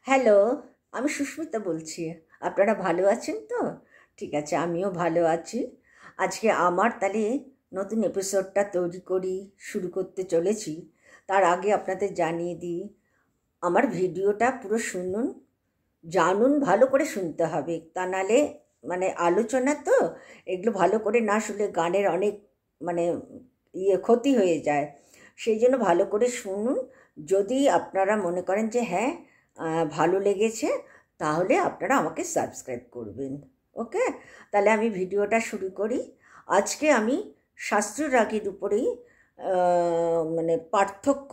Hello, আমি সুস্মিতা বলছি। আপনারা ভালো আছেন তো? ঠিক আছে, আমিও ভালো আছি। আজকে আমার তাহলে নতুন এপিসোডটা তৈরি করি, শুরু করতে চলেছি। তার আগে আপনাদের জানিয়ে দিই, আমার ভিডিওটা পুরো শুনুন, জানুন, ভালো করে শুনতে হবে। তা নাহলে মানে আলোচনা তো, এগুলো ভালো করে না শুনলে গানের অনেক মানে ক্ষতি হয়ে যায়। সেই জন্য ভালো করে শুনুন। যদি আপনারা মনে করেন যে হ্যাঁ ভালো লেগেছে, তাহলে আপনারা আমাকে সাবস্ক্রাইব করবেন। ওকে, তাহলে আমি ভিডিওটা শুরু করি। আজকে আমি শাস্ত্রীয় রাগের উপরেই মানে পার্থক্য,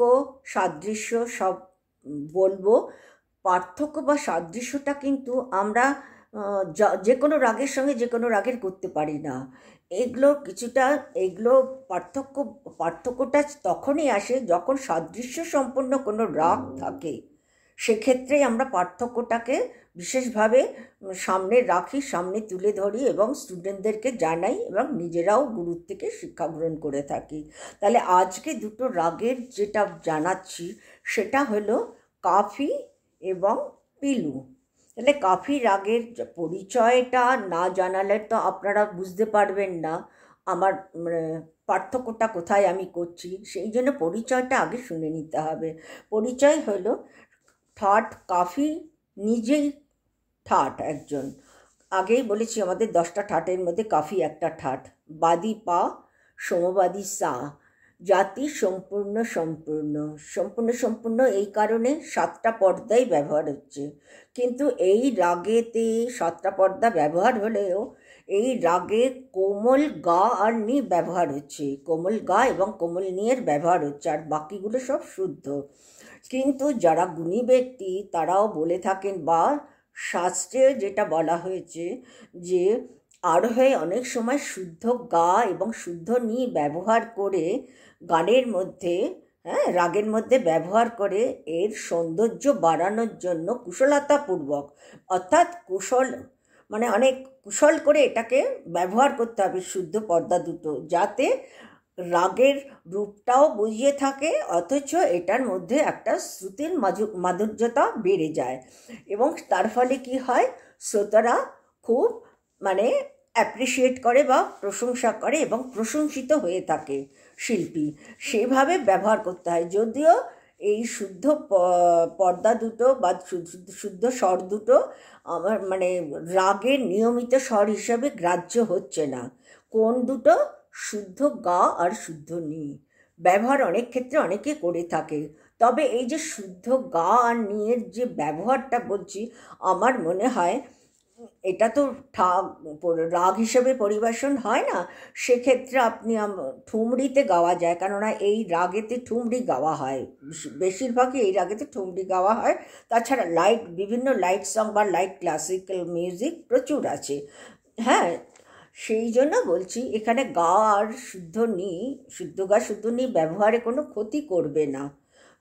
সাদৃশ্য সব বলবো। পার্থক্য বা সাদৃশ্যটা কিন্তু আমরা যে কোনো রাগের সঙ্গে যে কোনো রাগের করতে পারি না। এগুলো কিছুটা, এগুলো পার্থক্যটা তখনই আসে যখন সাদৃশ্য সম্পন্ন কোনো রাগ থাকে। সেক্ষেত্রেই আমরা পার্থক্যটাকে বিশেষভাবে সামনে রাখি, সামনে তুলে ধরি এবং স্টুডেন্টদেরকে জানাই এবং নিজেরাও গুরুর থেকে শিক্ষা গ্রহণ করে থাকি। তাহলে আজকে দুটো রাগের যেটা জানাচ্ছি সেটা হলো কাফি এবং পিলু। তাহলে কাফি রাগের পরিচয়টা না জানালে তো আপনারা বুঝতে পারবেন না আমার পার্থক্যটা কোথায় আমি করছি। সেই জন্য পরিচয়টা আগে শুনে নিতে হবে। পরিচয় হলো, ঠাট কাফি নিজেই ঠাট একজন। আগেই বলেছি আমাদের 10টা ঠাটের মধ্যে কাফি একটা ঠাট। বাদী পা, সমবাদী সা, জাতি সম্পূর্ণ সম্পূর্ণ। সম্পূর্ণ সম্পূর্ণ এই কারণে 7টা পর্দাই ব্যবহার হচ্ছে। কিন্তু এই রাগেতে 7টা পর্দা ব্যবহার হলেও এই রাগে কোমল গা আর নি ব্যবহার হচ্ছে, কোমল গা এবং কোমল নিয়ের ব্যবহার হচ্ছে, আর বাকিগুলো সব শুদ্ধ। কিন্তু যারা গুণী ব্যক্তি তারাও বলে থাকেন, বা শাস্ত্রে যেটা বলা হয়েছে, যে আরোহে অনেক সময় শুদ্ধ গা এবং শুদ্ধ নি ব্যবহার করে গানের মধ্যে, হ্যাঁ, রাগের মধ্যে ব্যবহার করে এর সৌন্দর্য বাড়ানোর জন্য কুশলতাপূর্বক, অর্থাৎ কুশল মানে অনেক কুশল করে এটাকে ব্যবহার করতে হবে শুদ্ধ পর্দা দুটো, যাতে রাগের রূপটাও বুঝিয়ে থাকে অথচ এটার মধ্যে একটা শ্রুতির মাধুর্যতা বেড়ে যায়। এবং তার ফলে কি হয়, শ্রোতারা খুব মানে অ্যাপ্রিসিয়েট করে বা প্রশংসা করে এবং প্রশংসিত হয়ে থাকে শিল্পী। সেভাবে ব্যবহার করতে হয়। যদিও এই শুদ্ধ পর্দা দুটো বা শুদ্ধ স্বর দুটো আমার মানে রাগের নিয়মিত স্বর হিসাবে গ্রাহ্য হচ্ছে না। কোন দুটো? শুদ্ধ গা আর শুদ্ধ নি ব্যবহার অনেক ক্ষেত্রে অনেকে করে থাকে। তবে এই যে শুদ্ধ গা আর নিয়ের যে ব্যবহারটা বলছি, আমার মনে হয় এটা তো রাগ হিসেবে পরিবেশন হয় না। সেক্ষেত্রে আপনি ঠুমরিতে গাওয়া যায়, কেননা এই রাগেতে ঠুমরি গাওয়া হয়, বেশিরভাগই এই রাগেতে ঠুমরি গাওয়া হয়। তাছাড়া বিভিন্ন লাইট সং বা লাইট ক্লাসিক্যাল মিউজিক প্রচুর আছে। হ্যাঁ, সেই জন্য বলছি এখানে গা আর শুদ্ধ নি, শুদ্ধ গা শুদ্ধ নি ব্যবহারে কোনো ক্ষতি করবে না।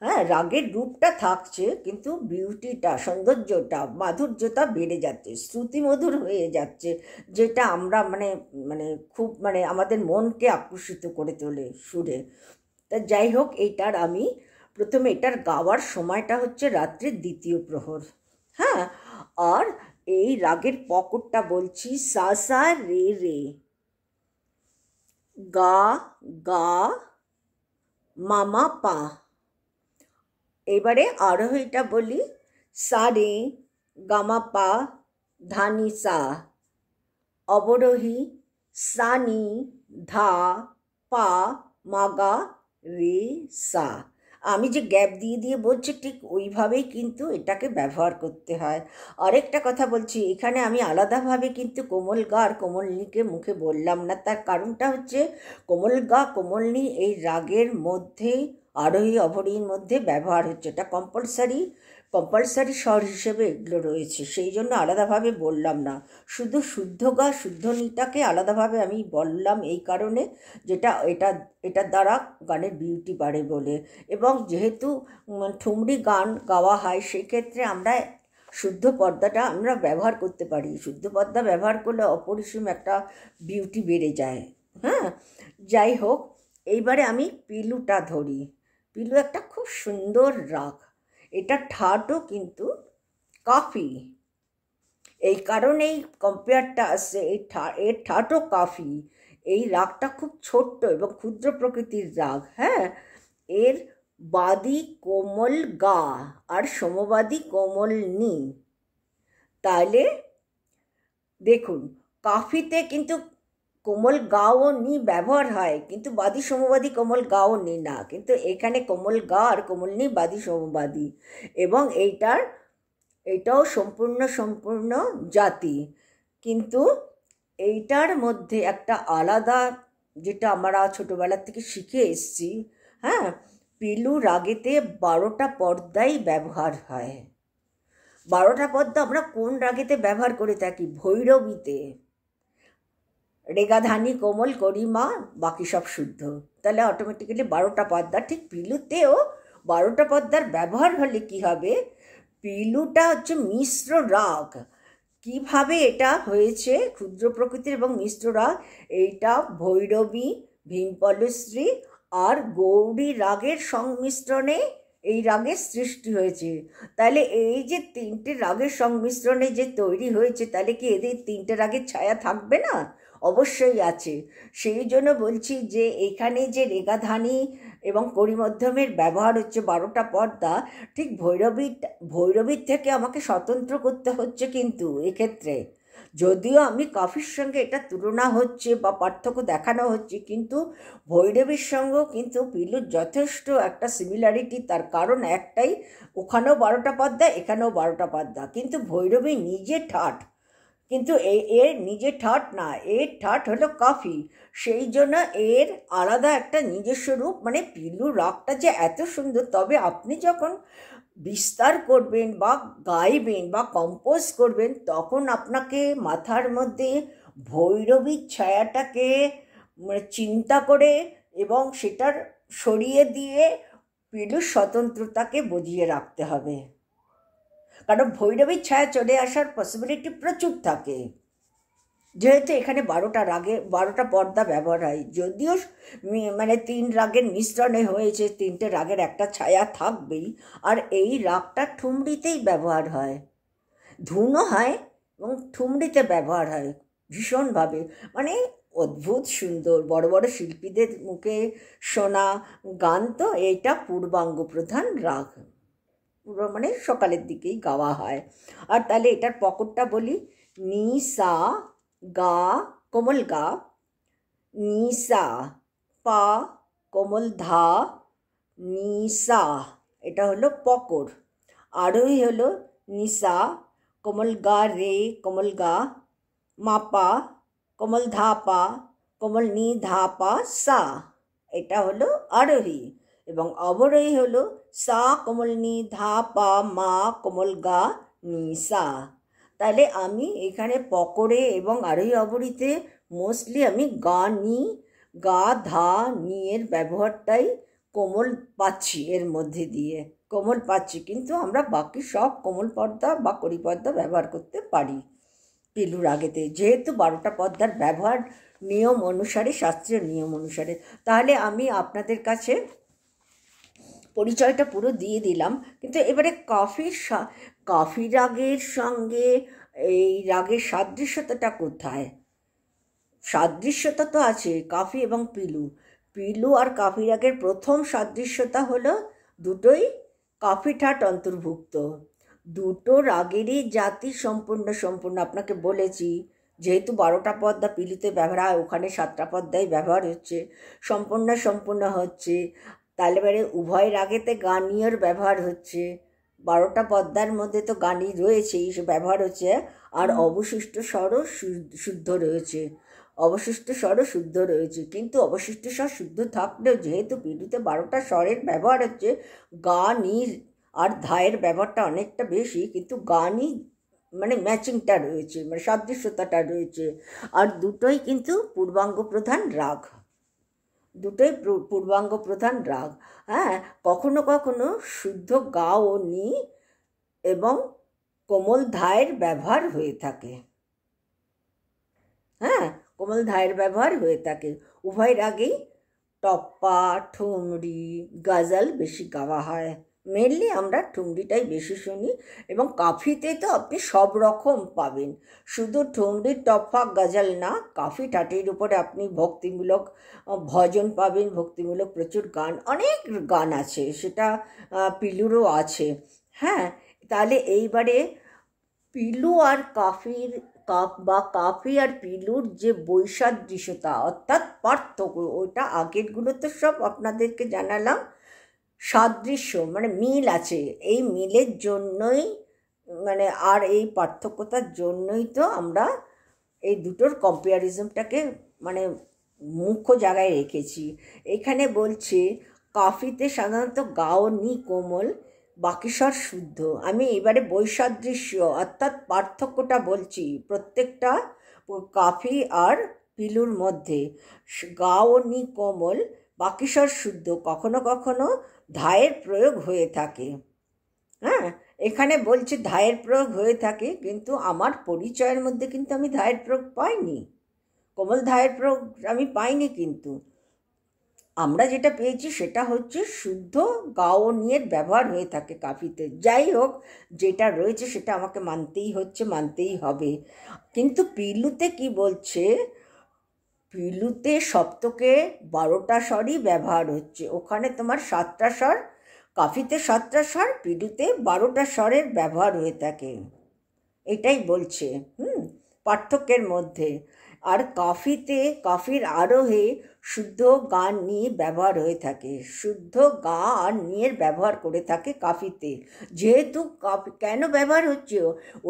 হ্যাঁ, রাগের রূপটা থাকছে কিন্তু বিউটিটা, সৌন্দর্যটা, মাধুর্যতা বেড়ে যাচ্ছে, শ্রুতিমধুর হয়ে যাচ্ছে, যেটা আমরা মানে মানে খুব মানে আমাদের মনকে আকর্ষিত করে তোলে সুরে। তা যাই হোক, এইটার আমি প্রথমে এটার গাওয়ার সময়টা হচ্ছে রাত্রির 2য় প্রহর। হ্যাঁ, আর এই রাগের পকরটা বলছি, সা সা রে রে, গা গা, মামা পা। এবারে আরোহীটা বলি, সা রে, গামা পা, ধানি সা। অবরোহী, সা নি, ধা, পা, মাগা, রে, সা। আমি যে গ্যাপ দিয়ে দিয়ে বলছি ঠিক ওইভাবেই কিন্তু এটাকে ব্যবহার করতে হয়। আরেকটা কথা বলছি, এখানে আমি আলাদাভাবে কিন্তু কোমল গা আর কোমলনিকে মুখে বললাম না। তার কারণটা হচ্ছে কোমল গা কোমলনি এই রাগের মধ্যে, আরোহী অবরোহীর মধ্যে ব্যবহার হচ্ছে, এটা কম্পালসারি স্বর হিসেবে এগুলো রয়েছে, সেই জন্য আলাদাভাবে বললাম না। শুধু শুদ্ধ গা শুদ্ধ নিটাকে আলাদাভাবে আমি বললাম এই কারণে, যেটা এটার দ্বারা গানের বিউটি বাড়ে বলে। এবং যেহেতু ঠুমরি গান গাওয়া হয়, সেক্ষেত্রে আমরা শুদ্ধ পর্দাটা আমরা ব্যবহার করতে পারি। শুদ্ধ পর্দা ব্যবহার করলে অপরিসীম একটা বিউটি বেড়ে যায়। হ্যাঁ, যাই হোক, এইবারে আমি পিলুটা ধরি। পিলু একটা খুব সুন্দর রাগ। এটা ঠাটও কিন্তু কাফি। এই কারণেই কম্পেয়ারটা আসছে, এর ঠাটও কাফি। এই রাগটা খুব ছোট্ট এবং ক্ষুদ্র প্রকৃতির রাগ। হ্যাঁ, এর বাদী কোমল গা আর সমবাদী কোমল নি। তাহলে দেখুন, কাফিতে কিন্তু কোমল গা ও নি ব্যবহার হয়, কিন্তু বাদী সমবাদী কোমল গা ও নি না। কিন্তু এখানে কোমল গা আর কোমল নি বাদী সমবাদী, এবং এইটাও সম্পূর্ণ জাতি। কিন্তু এইটার মধ্যে একটা আলাদা, যেটা আমরা ছোটোবেলার থেকে শিখে এসছি, হ্যাঁ, পিলু রাগেতে 12টা পর্দাই ব্যবহার হয়। 12টা পদ্মা আমরা কোন রাগেতে ব্যবহার করে থাকি? ভৈরবীতে। রেগাধানি কোমল করিমা, বাকি সব শুদ্ধ। তাহলে অটোমেটিক্যালি 12টা পদ্মা। ঠিক পিলুতেও 12টা পদ্মার ব্যবহার হলে কি হবে? পিলুটা হচ্ছে মিশ্র রাগ। কিভাবে এটা হয়েছে? ক্ষুদ্র প্রকৃতির এবং মিশ্র রাগ। এইটা ভৈরবী, ভীমপলশ্রী আর গৌরী রাগের সংমিশ্রণে এই রাগের সৃষ্টি হয়েছে। তাহলে এই যে 3টে রাগের সংমিশ্রণে যে তৈরি হয়েছে, তাহলে কি এদের 3টে রাগের ছায়া থাকবে না? অবশ্যই আছে। সেই জন্য বলছি যে এখানে যে রেগাধানী এবং করিমধ্যমের ব্যবহার হচ্ছে 12টা পর্দা, ঠিক ভৈরবীর থেকে আমাকে স্বতন্ত্র করতে হচ্ছে কিন্তু এক্ষেত্রে। যদিও আমি কাফির সঙ্গে এটা তুলনা হচ্ছে বা পার্থক্য দেখানো হচ্ছে, কিন্তু ভৈরবীর সঙ্গেও কিন্তু পিলুর যথেষ্ট একটা সিমিলারিটি। তার কারণ একটাই, ওখানেও 12টা পদ্মা, এখানেও 12টা পদ্মা, কিন্তু ভৈরবী নিজে ঠাট। কিন্তু এর নিজে ঠাট না, এর ঠাট হলো কাফি। সেই জন্য এর আলাদা একটা নিজস্ব রূপ। মানে পিলু রাগটা যে এত সুন্দর, তবে আপনি যখন বিস্তার করবেন বা গাইবেন বা কম্পোজ করবেন, তখন আপনাকে মাথার মধ্যে ভৈরবীর ছায়াটাকে চিন্তা করে এবং সেটার সরিয়ে দিয়ে পিলুর স্বতন্ত্রতাকে বজিয়ে রাখতে হবে। কারণ ভৈরবীর ছায়া চলে আসার পসিবিলিটি প্রচুর থাকে, যেহেতু এখানে 12টা পর্দা ব্যবহার হয়। যদিও মানে 3 রাগের মিশ্রণে হয়েছে, 3টে রাগের একটা ছায়া থাকবেই। আর এই রাগটা ঠুমরিতেই ব্যবহার হয়, ধুনও হয় এবং ঠুমরিতে ব্যবহার হয় ভীষণভাবে। মানে অদ্ভুত সুন্দর, বড় বড় শিল্পীদের মুখে শোনা গান তো। এইটা পূর্বাঙ্গ প্রধান রাগ, মানে সকালের দিকেই গাওয়া হয়। আর তাহলে এটার পকরটা বলি, নি সা গা কোমল গা, নি সা পা কোমল ধা, নি সা, এটা হলো পকর। আরোহী হলো নিসা কোমল গা রে কোমল গা, মাপা কোমল ধা পা, কোমল নি ধা পা সা, এটা হলো আরোহী। এবং অবরোহী হলো সা কোমল নি ধা পা মা কোমল গা নি সা। তাহলে আমি এখানে পকরে এবং আরোহী অবরোহীতে মোস্টলি আমি গা নি, গা ধা নি এর ব্যবহারটাই কোমল পাচ্ছি, এর মধ্যে দিয়ে কোমল পাচ্ছি। কিন্তু আমরা বাকি সব কোমল পর্দা বা কড়ি পর্দা ব্যবহার করতে পারি পিলু রাগেতে, যেহেতু 12টা পর্দার ব্যবহার নিয়ম অনুসারে, শাস্ত্রীয় নিয়ম অনুসারে। তাহলে আমি আপনাদের কাছে পরিচয়টা পুরো দিয়ে দিলাম। কিন্তু এবারে কাফি রাগের সঙ্গে এই রাগের সাদৃশ্যতাটা কোথায়? সাদৃশ্যতা তো আছে কাফি এবং পিলু। পিলু আর কাফি রাগের প্রথম সাদৃশ্যতা হলো দুটোই কাফি ঠাট অন্তর্ভুক্ত। দুটো রাগেরই জাতি সম্পূর্ণ আপনাকে বলেছি। যেহেতু 12টা পদ্মা পিলুতে ব্যবহার হয়, ওখানে 7টা পদ্মাই ব্যবহার হচ্ছে, সম্পূর্ণ হচ্ছে। তাহলে এবারে উভয় রাগেতে গানীয়র ব্যবহার হচ্ছে। 12টা পদ্মার মধ্যে তো গানি রয়েছেই, সে ব্যবহার হচ্ছে। আর অবশিষ্ট স্বরও শুদ্ধ রয়েছে, কিন্তু অবশিষ্ট স্বর শুদ্ধ থাকলেও যেহেতু পিলুতে 12টা স্বরের ব্যবহার হচ্ছে, গা নি আর ধায়ের ব্যবহারটা অনেকটা বেশি, কিন্তু গা নি মানে ম্যাচিংটা রয়েছে, মানে সাদৃশ্যতাটা রয়েছে। আর দুটোই কিন্তু পূর্বাঙ্গ প্রধান রাগ, হ্যাঁ। কখনো কখনো শুদ্ধ গা ও নি এবং কোমল ধায়ের ব্যবহার হয়ে থাকে, হ্যাঁ, কোমল ধায়ের ব্যবহার হয়ে থাকে। উভয় রাগেই টপ্পা, ঠুমরি, গজল বেশি গাওয়া হয়, মেনলি আমরা ঠুমরিটাই বেশি শুনি, এবং কাফিতে তো আপনি সব রকম পাবেন, শুধু ঠুমরি টপ্পা গজল না, কাফি ঠাটির উপরে আপনি ভক্তিমূলক ভজন পাবেন, ভক্তিমূলক প্রচুর গান, অনেক গান আছে, সেটা পিলুরও আছে। হ্যাঁ, তাহলে এইবারে পিলু আর কাফির বা কাফি আর পিলুর যে বৈসাদৃশ্যতা অর্থাৎ পার্থক্য, ওটা আগেরগুলো তো সব আপনাদেরকে জানালাম। সাদৃশ্য মানে মিল আছে, এই মিলের জন্যই মানে আর এই পার্থক্যতার জন্যই তো আমরা এই দুটোর কম্পারিজনটাকে মানে মুখ্য জায়গায় রেখেছি। এখানে বলছে কাফিতে সাধারণত গাও নি কোমল, বাকি স্বর শুদ্ধ। আমি এবারে বৈসাদৃশ্য অর্থাৎ পার্থক্যটা বলছি প্রত্যেকটা কাফি আর পিলুর মধ্যে। গাও নি কোমল, বাকি স্বর শুদ্ধ, কখনো কখনো ধায়ের প্রয়োগ হয়ে থাকে। হ্যাঁ, এখানে বলছে ধায়ের প্রয়োগ হয়ে থাকে, কিন্তু আমার পরিচয়ের মধ্যে কিন্তু আমি ধায়ের প্রয়োগ পাইনি, কোমল ধায়ের প্রয়োগ আমি পাইনি, কিন্তু আমরা যেটা পেয়েছি সেটা হচ্ছে শুদ্ধ গাও নিয়ে ব্যবহার হয়ে থাকে কাফিতে। যাই হোক, যেটা রয়েছে সেটা আমাকে মানতেই হচ্ছে, মানতেই হবে। কিন্তু পিলুতে কি বলছে, পিলুতে সপ্তকে 12টা স্বরই ব্যবহার হচ্ছে, ওখানে তোমার 7টা স্বর, কাফিতে 7টা স্বর, পিলুতে 12টা স্বরের ব্যবহার হয়ে থাকে, এটাই বলছে পার্থক্যের মধ্যে। আর কাফিতে কাফির আরোহে শুদ্ধ গান নিয়ে ব্যবহার হয়ে থাকে, শুদ্ধ গা আর নিয়ের ব্যবহার করে থাকে কাফিতে। যেহেতু কাফি কেন ব্যবহার হচ্ছে,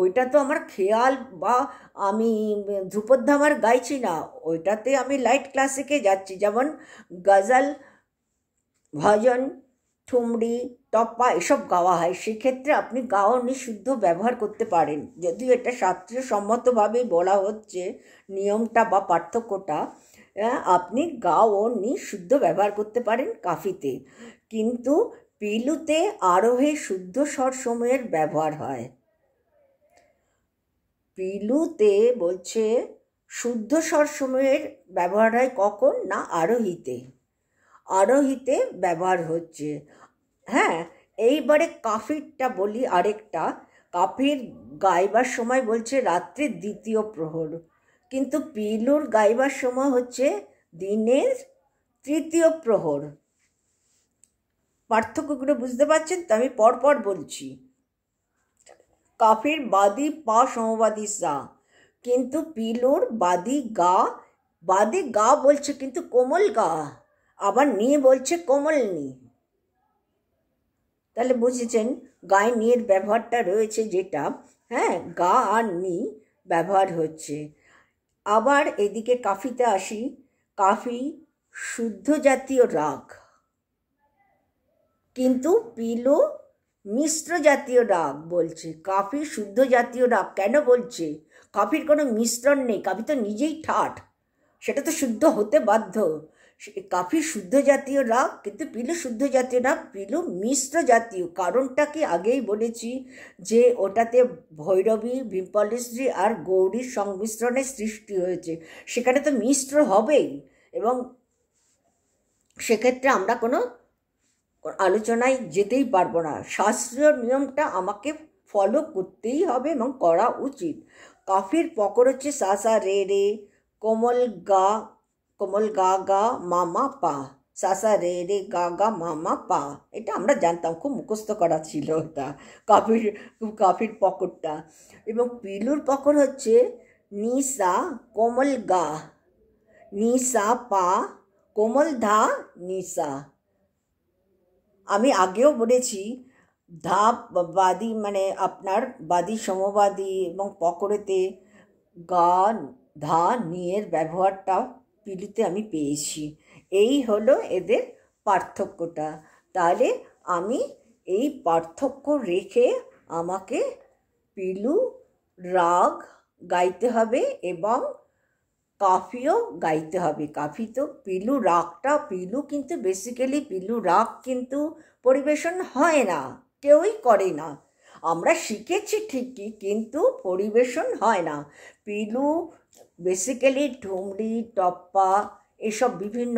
ওইটা তো আমার খেয়াল বা আমি ধ্রুপদ ধামার গাইছি না, ওইটাতে আমি লাইট ক্লাসিকে যাচ্ছি, যেমন গজল, ভজন, ঠুমরি, টপ্পা এসব গাওয়া হয়, সেক্ষেত্রে আপনি গাও নি শুদ্ধ ব্যবহার করতে পারেন। যদিও এটা শাস্ত্রসম্মতভাবেই বলা হচ্ছে নিয়মটা বা পার্থক্যটা, আপনি গাও নি শুদ্ধ ব্যবহার করতে পারেন কাফিতে, কিন্তু পিলুতে আরোহে শুদ্ধ স্বর সময়ের ব্যবহার হয়। পিলুতে বলছে শুদ্ধ স্বর সময়ের ব্যবহার হয় কখন না, আরোহিতে, আরোহিতে ব্যবহার হচ্ছে। হ্যাঁ, এইবারে কাফিরটা বলি আরেকটা, কাফির গাইবার সময় বলছে রাত্রির 2য় প্রহর, কিন্তু পিলুর গাইবার সময় হচ্ছে দিনের 3য় প্রহর। পার্থক্যগুলো বুঝতে পারছেন তো? আমি পরপর বলছি। কাফির বাদি পা সমবাদী সা, কিন্তু পিলুর বাদি গা বলছে কিন্তু কোমল গা, আবার নি বলছে কোমল নি। তাহলে বুঝেছেন গায়ে নিয়ের ব্যবহারটা রয়েছে যেটা, হ্যাঁ, গা আর নি ব্যবহার হচ্ছে। আবার এদিকে কাফিতে আসি, কাফি শুদ্ধ জাতীয় রাগ, কিন্তু পিলু মিশ্র জাতীয় রাগ বলছে। কাফি শুদ্ধ জাতীয় রাগ কেন বলছে? কাফির কোনো মিশ্রণ নেই, কাফি তো নিজেই ঠাট, সেটা তো শুদ্ধ হতে বাধ্য। কাফি শুদ্ধ জাতীয় রাগ, কিন্তু পিলু শুদ্ধ জাতীয় রাগ, পিলু মিশ্র জাতীয়। কারণটা কি আগেই বলেছি যে ওটাতে ভৈরবী, ভিম্পলেশ্রী আর গৌরীর সংমিশ্রণে সৃষ্টি হয়েছে, সেখানে তো মিশ্র হবেই, এবং সেক্ষেত্রে আমরা কোনো আলোচনায় যেতেই পারবো না, শাস্ত্রীয় নিয়মটা আমাকে ফলো করতেই হবে এবং করা উচিত। কাফির পকর হচ্ছে সা সা রে রে, কোমল গা, কোমল গা গা মামা পা, সা সা রে রে গা গা মামা পা, এটা আমরা জানতাম, খুব মুখস্থ করা ছিল এটা কাফির, কাফির পকরটা। এবং পিলুর পকর হচ্ছে নি সা কোমল গা, নি সা পা কোমল ধা নি সা। আমি আগেও বলেছি ধাপ বাদী মানে আপনার বাদী সমবাদী এবং পকরেতে গা ধা নিয়ের ব্যবহারটা পিলুতে আমি পেয়েছি। এই হলো এদের পার্থক্যটা। তাহলে আমি এই পার্থক্য রেখে আমাকে পিলু রাগ গাইতে হবে এবং কাফিও গাইতে হবে। কাফি তো পিলু রাগটা, পিলু কিন্তু বেসিক্যালি পিলু রাগ কিন্তু পরিবেশন হয় না, কেউই করে না, আমরা শিখেছি ঠিকই কিন্তু পরিবেশন হয় না। পিলু বেসিক্যালি ঠুমরি, টপ্পা এসব বিভিন্ন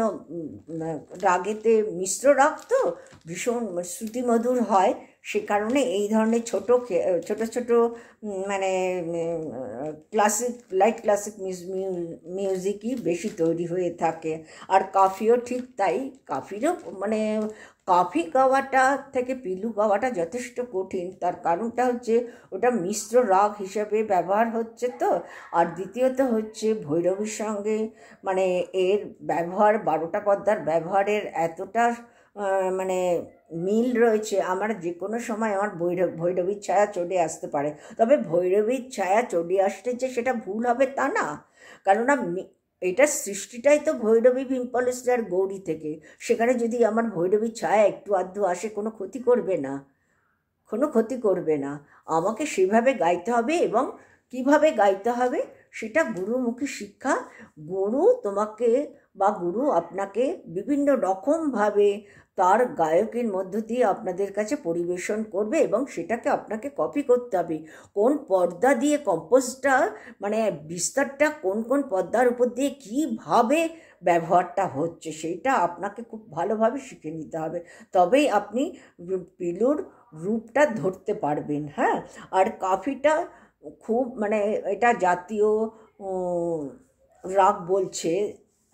রাগেতে মিশ্র রাগ তো ভীষণ শ্রুতিমধুর হয়, সে কারণে এই ধরনের ছোট ছোট মানে ক্লাসিক লাইট ক্লাসিক মিউজিকই বেশি তৈরি হয়ে থাকে। আর কফিও ঠিক তাই, কফিরও মানে কফি গাওয়াটা থেকে পিলু গাওয়াটা যথেষ্ট কঠিন। তার কারণটা হচ্ছে ওটা মিশ্র রাগ হিসেবে ব্যবহার হচ্ছে তো। আর দ্বিতীয়ত হচ্ছে ভৈরবীর সঙ্গে মানে এর ব্যবহার 12টা পদ্মার ব্যবহারের এতটা মানে মিল রয়েছে, আমার যে কোনো সময় আমার ভৈরবীর ছায়া চলে আসতে পারে। তবে ভৈরবীর ছায়া চলে আসলে যে সেটা ভুল হবে তা না, কেননা এটার সৃষ্টিটাই তো ভৈরবী পিম্পলেশ্বর গৌরী থেকে। সেখানে যদি আমার ভৈরবীর ছায়া একটু আধটু আসে কোনো ক্ষতি করবে না, কোনো ক্ষতি করবে না। আমাকে সেভাবে গাইতে হবে, এবং কিভাবে গাইতে হবে সেটা গুরুমুখী শিক্ষা। গুরু তোমাকে বা গুরু আপনাকে বিভিন্ন রকমভাবে তার গায়কের মধ্য দিয়ে আপনাদের কাছে পরিবেশন করবে, এবং সেটাকে আপনাকে কপি করতে হবে। কোন পর্দা দিয়ে কম্পোজটা মানে বিস্তারটা কোন কোন পর্দার উপর দিয়ে কীভাবে ব্যবহারটা হচ্ছে সেইটা আপনাকে খুব ভালোভাবে শিখে নিতে হবে, তবেই আপনি পিলুর রূপটা ধরতে পারবেন। হ্যাঁ, আর কফিটা খুব মানে এটা জাতীয় রাগ বলছে,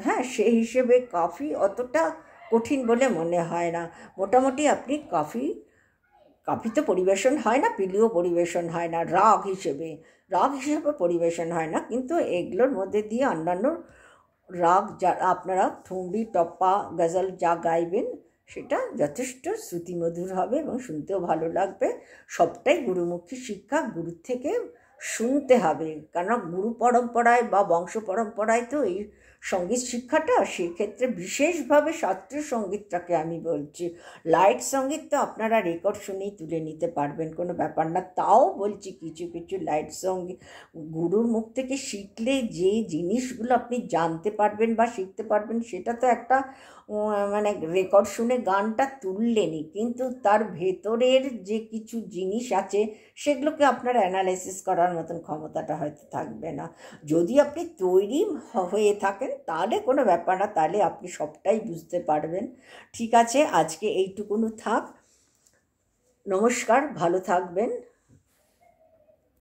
হ্যাঁ, সেই হিসেবে কফি অতটা কঠিন বলে মনে হয় না। মোটামুটি আপনি কফি তো পরিবেশন হয় না, পিলিও পরিবেশন হয় না রাগ হিসেবে পরিবেশন হয় না, কিন্তু এগুলোর মধ্যে দিয়ে অন্যান্য রাগ যা আপনারা ঠুমরি, টপ্পা, গজল যা গাইবেন সেটা যথেষ্ট শ্রুতিমধুর হবে এবং শুনতেও ভালো লাগবে। সবটাই গুরুমুখী শিক্ষা, গুরুর থেকে শুনতে হবে, কেননা গুরু পরম্পরায় বা বংশ পরম্পরায় তো এই সঙ্গীত শিক্ষাটা, সেক্ষেত্রে বিশেষভাবে শাস্ত্রীয় সঙ্গীতটাকে আমি বলছি। লাইট সঙ্গীত তো আপনারা রেকর্ড শুনেই তুলে নিতে পারবেন, কোনো ব্যাপার না। তাও বলছি কিছু কিছু লাইট সঙ্গীত গুরুর মুখ থেকে শিখলে যে জিনিসগুলো আপনি জানতে পারবেন বা শিখতে পারবেন, সেটা তো একটা মানে রেকর্ড শুনে গানটা তুললেনই, কিন্তু তার ভেতরের যে কিছু জিনিস আছে সেগুলোকে আপনার অ্যানালাইসিস করার মতন ক্ষমতাটা হয়তো থাকবে না। যদি আপনি তৈরি হয়ে থাকেন তাহলে কোনো ব্যাপার না, তাহলে আপনি সবটাই বুঝতে পারবেন। ঠিক আছে, আজকে এইটুকুনো থাক। নমস্কার, ভালো থাকবেন।